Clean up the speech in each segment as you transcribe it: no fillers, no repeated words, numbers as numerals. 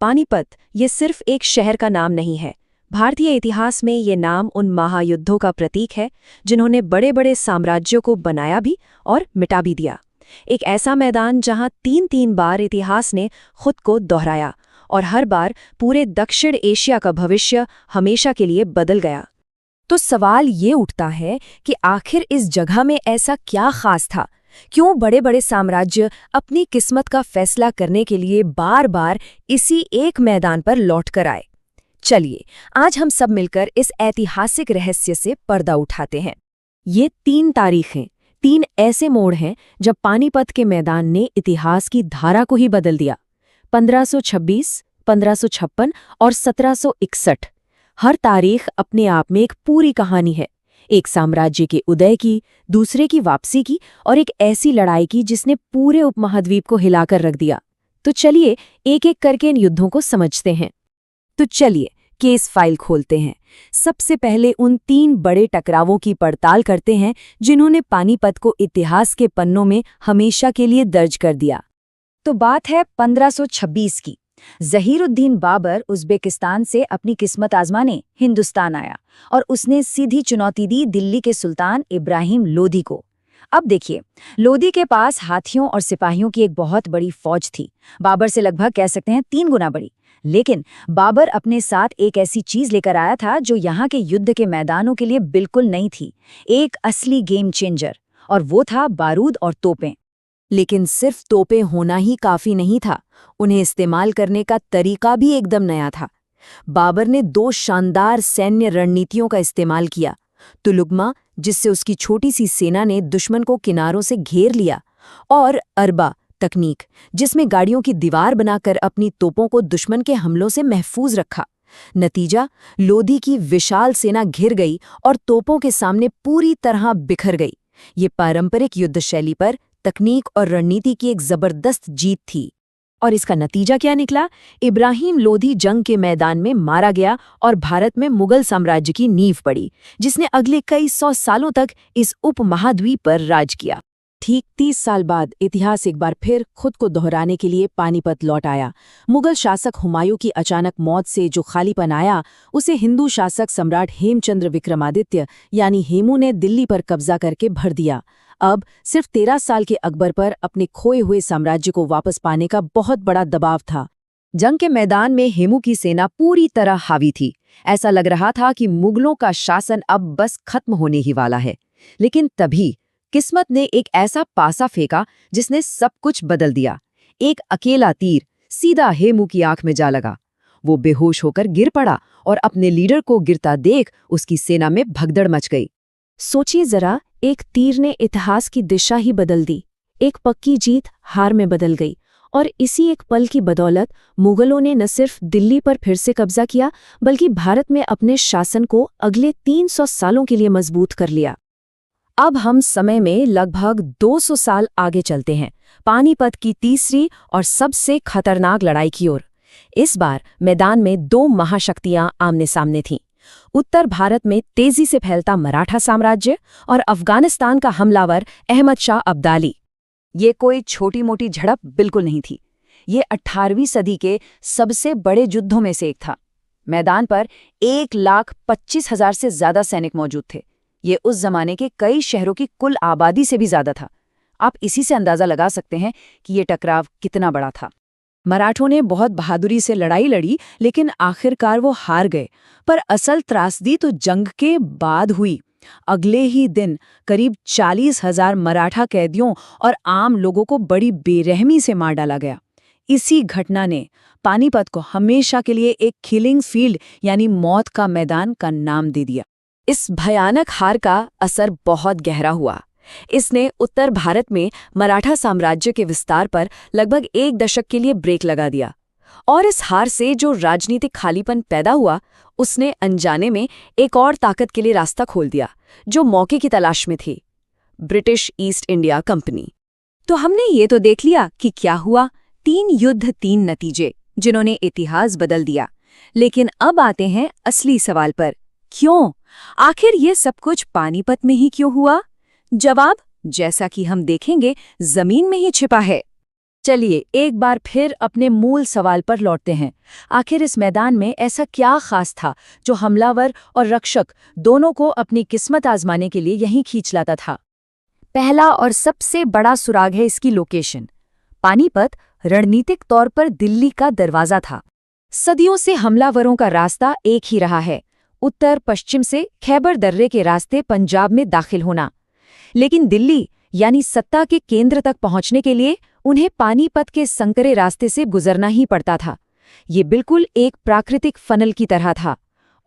पानीपत ये सिर्फ एक शहर का नाम नहीं है। भारतीय इतिहास में ये नाम उन महायुद्धों का प्रतीक है जिन्होंने बड़े बड़े साम्राज्यों को बनाया भी और मिटा भी दिया। एक ऐसा मैदान जहां तीन तीन बार इतिहास ने खुद को दोहराया और हर बार पूरे दक्षिण एशिया का भविष्य हमेशा के लिए बदल गया। तो सवाल ये उठता है कि आखिर इस जगह में ऐसा क्या खास था? क्यों बड़े बड़े साम्राज्य अपनी किस्मत का फैसला करने के लिए बार बार इसी एक मैदान पर लौट कर आए? चलिए आज हम सब मिलकर इस ऐतिहासिक रहस्य से पर्दा उठाते हैं। ये 3 तारीखें, 3 ऐसे मोड़ हैं जब पानीपत के मैदान ने इतिहास की धारा को ही बदल दिया। 1526, 1556 और 1761। हर तारीख अपने आप में एक पूरी कहानी है, एक साम्राज्य के उदय की, दूसरे की वापसी की और एक ऐसी लड़ाई की जिसने पूरे उपमहाद्वीप को हिलाकर रख दिया। तो चलिए एक एक करके इन युद्धों को समझते हैं। तो चलिए केस फाइल खोलते हैं। सबसे पहले उन 3 बड़े टकरावों की पड़ताल करते हैं जिन्होंने पानीपत को इतिहास के पन्नों में हमेशा के लिए दर्ज कर दिया। तो बात है 1526 की। ज़हीरुद्दीन बाबर उज़्बेकिस्तान से अपनी किस्मत आजमाने हिंदुस्तान आया और उसने सीधी चुनौती दी दिल्ली के सुल्तान इब्राहिम लोदी को। अब देखिए, लोदी के पास हाथियों और सिपाहियों की एक बहुत बड़ी फौज थी, बाबर से लगभग कह सकते हैं 3 गुना बड़ी। लेकिन बाबर अपने साथ एक ऐसी चीज लेकर आया था जो यहाँ के युद्ध के मैदानों के लिए बिल्कुल नई थी, एक असली गेम चेंजर, और वो था बारूद और तोपें। लेकिन सिर्फ तोपें होना ही काफी नहीं था, उन्हें इस्तेमाल करने का तरीका भी एकदम नया था। बाबर ने 2 शानदार सैन्य रणनीतियों का इस्तेमाल किया। तुलुगमा, जिससे उसकी छोटी सी सेना ने दुश्मन को किनारों से घेर लिया, और अरबा तकनीक, जिसमें गाड़ियों की दीवार बनाकर अपनी तोपों को दुश्मन के हमलों से महफूज रखा। नतीजा, लोदी की विशाल सेना घिर गई और तोपों के सामने पूरी तरह बिखर गई। ये पारंपरिक युद्ध शैली पर तकनीक और रणनीति की एक जबरदस्त जीत थी। और इसका नतीजा क्या निकला? इब्राहिम लोदी जंग के मैदान में मारा गया और भारत में मुगल साम्राज्य की नींव पड़ी, जिसने अगले कई 100 सालों तक इस उपमहाद्वीप पर राज किया। ठीक 30 साल बाद इतिहास एक बार फिर खुद को दोहराने के लिए पानीपत लौट आया। मुगल शासक हुमायूं की अचानक मौत से जो खालीपन आया, उसे हिंदू शासक सम्राट हेमचंद्र विक्रमादित्य यानी हेमू ने दिल्ली पर कब्जा करके भर दिया। अब सिर्फ 13 साल के अकबर पर अपने खोए हुए साम्राज्य को वापस पाने का बहुत बड़ा दबाव था। जंग के मैदान में हेमू की सेना पूरी तरह हावी थी। ऐसा लग रहा था कि मुगलों का शासन अब बस खत्म होने ही वाला है। लेकिन तभी किस्मत ने एक ऐसा पासा फेंका जिसने सब कुछ बदल दिया। एक अकेला तीर सीधा हेमू की आंख में जा लगा। वो बेहोश होकर गिर पड़ा और अपने लीडर को गिरता देख उसकी सेना में भगदड़ मच गई। सोचिए जरा, एक तीर ने इतिहास की दिशा ही बदल दी। एक पक्की जीत हार में बदल गई, और इसी एक पल की बदौलत मुगलों ने न सिर्फ दिल्ली पर फिर से कब्जा किया, बल्कि भारत में अपने शासन को अगले 300 सालों के लिए मजबूत कर लिया। अब हम समय में लगभग 200 साल आगे चलते हैं, पानीपत की तीसरी और सबसे खतरनाक लड़ाई की ओर। इस बार मैदान में 2 महाशक्तियां आमने सामने थीं। उत्तर भारत में तेजी से फैलता मराठा साम्राज्य और अफगानिस्तान का हमलावर अहमद शाह अब्दाली। ये कोई छोटी मोटी झड़प बिल्कुल नहीं थी। ये 18वीं सदी के सबसे बड़े युद्धों में से एक था। मैदान पर 1,25,000 से ज्यादा सैनिक मौजूद थे। ये उस जमाने के कई शहरों की कुल आबादी से भी ज्यादा था। आप इसी से अंदाजा लगा सकते हैं कि ये टकराव कितना बड़ा था। मराठों ने बहुत बहादुरी से लड़ाई लड़ी, लेकिन आखिरकार वो हार गए। पर असल त्रासदी तो जंग के बाद हुई। अगले ही दिन करीब 40,000 मराठा कैदियों और आम लोगों को बड़ी बेरहमी से मार डाला गया। इसी घटना ने पानीपत को हमेशा के लिए एक किलिंग फील्ड यानी मौत का मैदान का नाम दे दिया। इस भयानक हार का असर बहुत गहरा हुआ। इसने उत्तर भारत में मराठा साम्राज्य के विस्तार पर लगभग 1 दशक के लिए ब्रेक लगा दिया, और इस हार से जो राजनीतिक खालीपन पैदा हुआ, उसने अनजाने में एक और ताकत के लिए रास्ता खोल दिया, जो मौके की तलाश में थी, ब्रिटिश ईस्ट इंडिया कंपनी। तो हमने ये तो देख लिया कि क्या हुआ, 3 युद्ध 3 नतीजे, जिन्होंने इतिहास बदल दिया। लेकिन अब आते हैं असली सवाल पर, क्यों? आखिर ये सब कुछ पानीपत में ही क्यों हुआ? जवाब, जैसा कि हम देखेंगे, जमीन में ही छिपा है। चलिए एक बार फिर अपने मूल सवाल पर लौटते हैं। आखिर इस मैदान में ऐसा क्या खास था जो हमलावर और रक्षक दोनों को अपनी किस्मत आजमाने के लिए यहीं खींच लाता था? पहला और सबसे बड़ा सुराग है इसकी लोकेशन। पानीपत रणनीतिक तौर पर दिल्ली का दरवाजा था। सदियों से हमलावरों का रास्ता एक ही रहा है, उत्तर पश्चिम से खैबर दर्रे के रास्ते पंजाब में दाखिल होना। लेकिन दिल्ली यानी सत्ता के केंद्र तक पहुंचने के लिए उन्हें पानीपत के संकरे रास्ते से गुजरना ही पड़ता था। ये बिल्कुल एक प्राकृतिक फनल की तरह था,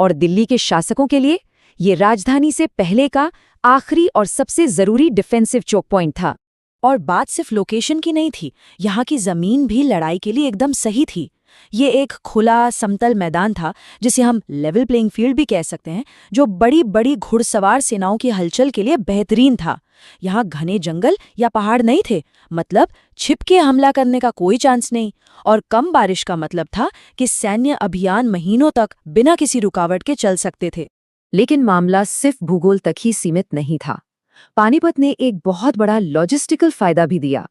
और दिल्ली के शासकों के लिए ये राजधानी से पहले का आखिरी और सबसे जरूरी डिफेंसिव चोक पॉइंट था। और बात सिर्फ लोकेशन की नहीं थी, यहाँ की जमीन भी लड़ाई के लिए एकदम सही थी। ये एक खुला समतल मैदान था, जिसे हम लेवल प्लेइंग फील्ड भी कह सकते हैं, जो बड़ी बड़ी घुड़सवार सेनाओं की हलचल के लिए बेहतरीन था। यहाँ घने जंगल या पहाड़ नहीं थे, मतलब छिप के हमला करने का कोई चांस नहीं। और कम बारिश का मतलब था कि सैन्य अभियान महीनों तक बिना किसी रुकावट के चल सकते थे। लेकिन मामला सिर्फ भूगोल तक ही सीमित नहीं था। पानीपत ने एक बहुत बड़ा लॉजिस्टिकल फायदा भी दिया।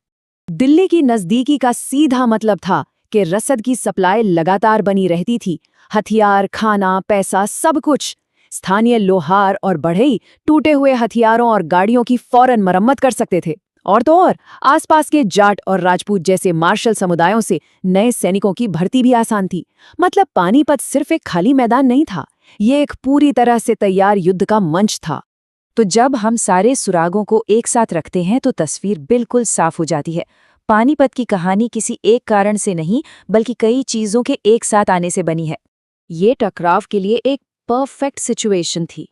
दिल्ली की नज़दीकी का सीधा मतलब था कि रसद की सप्लाई लगातार बनी रहती थी। हथियार, खाना, पैसा, सब कुछ। स्थानीय लोहार और बढ़ई टूटे हुए हथियारों और गाड़ियों की फौरन मरम्मत कर सकते थे। और तो और आसपास के जाट और राजपूत जैसे मार्शल समुदायों से नए सैनिकों की भर्ती भी आसान थी। मतलब पानीपत सिर्फ एक खाली मैदान नहीं था, ये एक पूरी तरह से तैयार युद्ध का मंच था। तो जब हम सारे सुरागों को एक साथ रखते हैं तो तस्वीर बिल्कुल साफ हो जाती है। पानीपत की कहानी किसी एक कारण से नहीं, बल्कि कई चीजों के एक साथ आने से बनी है। ये टकराव के लिए एक परफेक्ट सिचुएशन थी,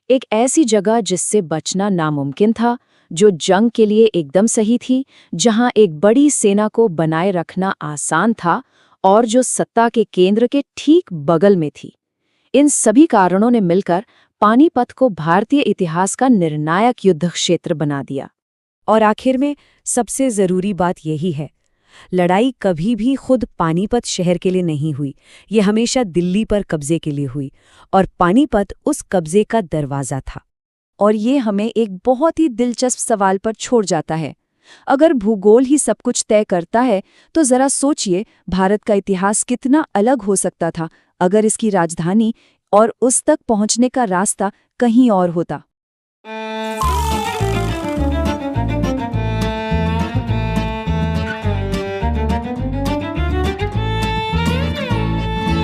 एक ऐसी जगह जिससे बचना नामुमकिन था, जो जंग के लिए एकदम सही थी, जहां एक बड़ी सेना को बनाए रखना आसान था और जो सत्ता के केंद्र के ठीक बगल में थी। इन सभी कारणों ने मिलकर पानीपत को भारतीय इतिहास का निर्णायक युद्ध क्षेत्र बना दिया। और आखिर में सबसे जरूरी बात यही है, लड़ाई कभी भी खुद पानीपत शहर के लिए नहीं हुई, ये हमेशा दिल्ली पर कब्जे के लिए हुई, और पानीपत उस कब्जे का दरवाज़ा था। और ये हमें एक बहुत ही दिलचस्प सवाल पर छोड़ जाता है। अगर भूगोल ही सब कुछ तय करता है, तो ज़रा सोचिए भारत का इतिहास कितना अलग हो सकता था अगर इसकी राजधानी और उस तक पहुंचने का रास्ता कहीं और होता।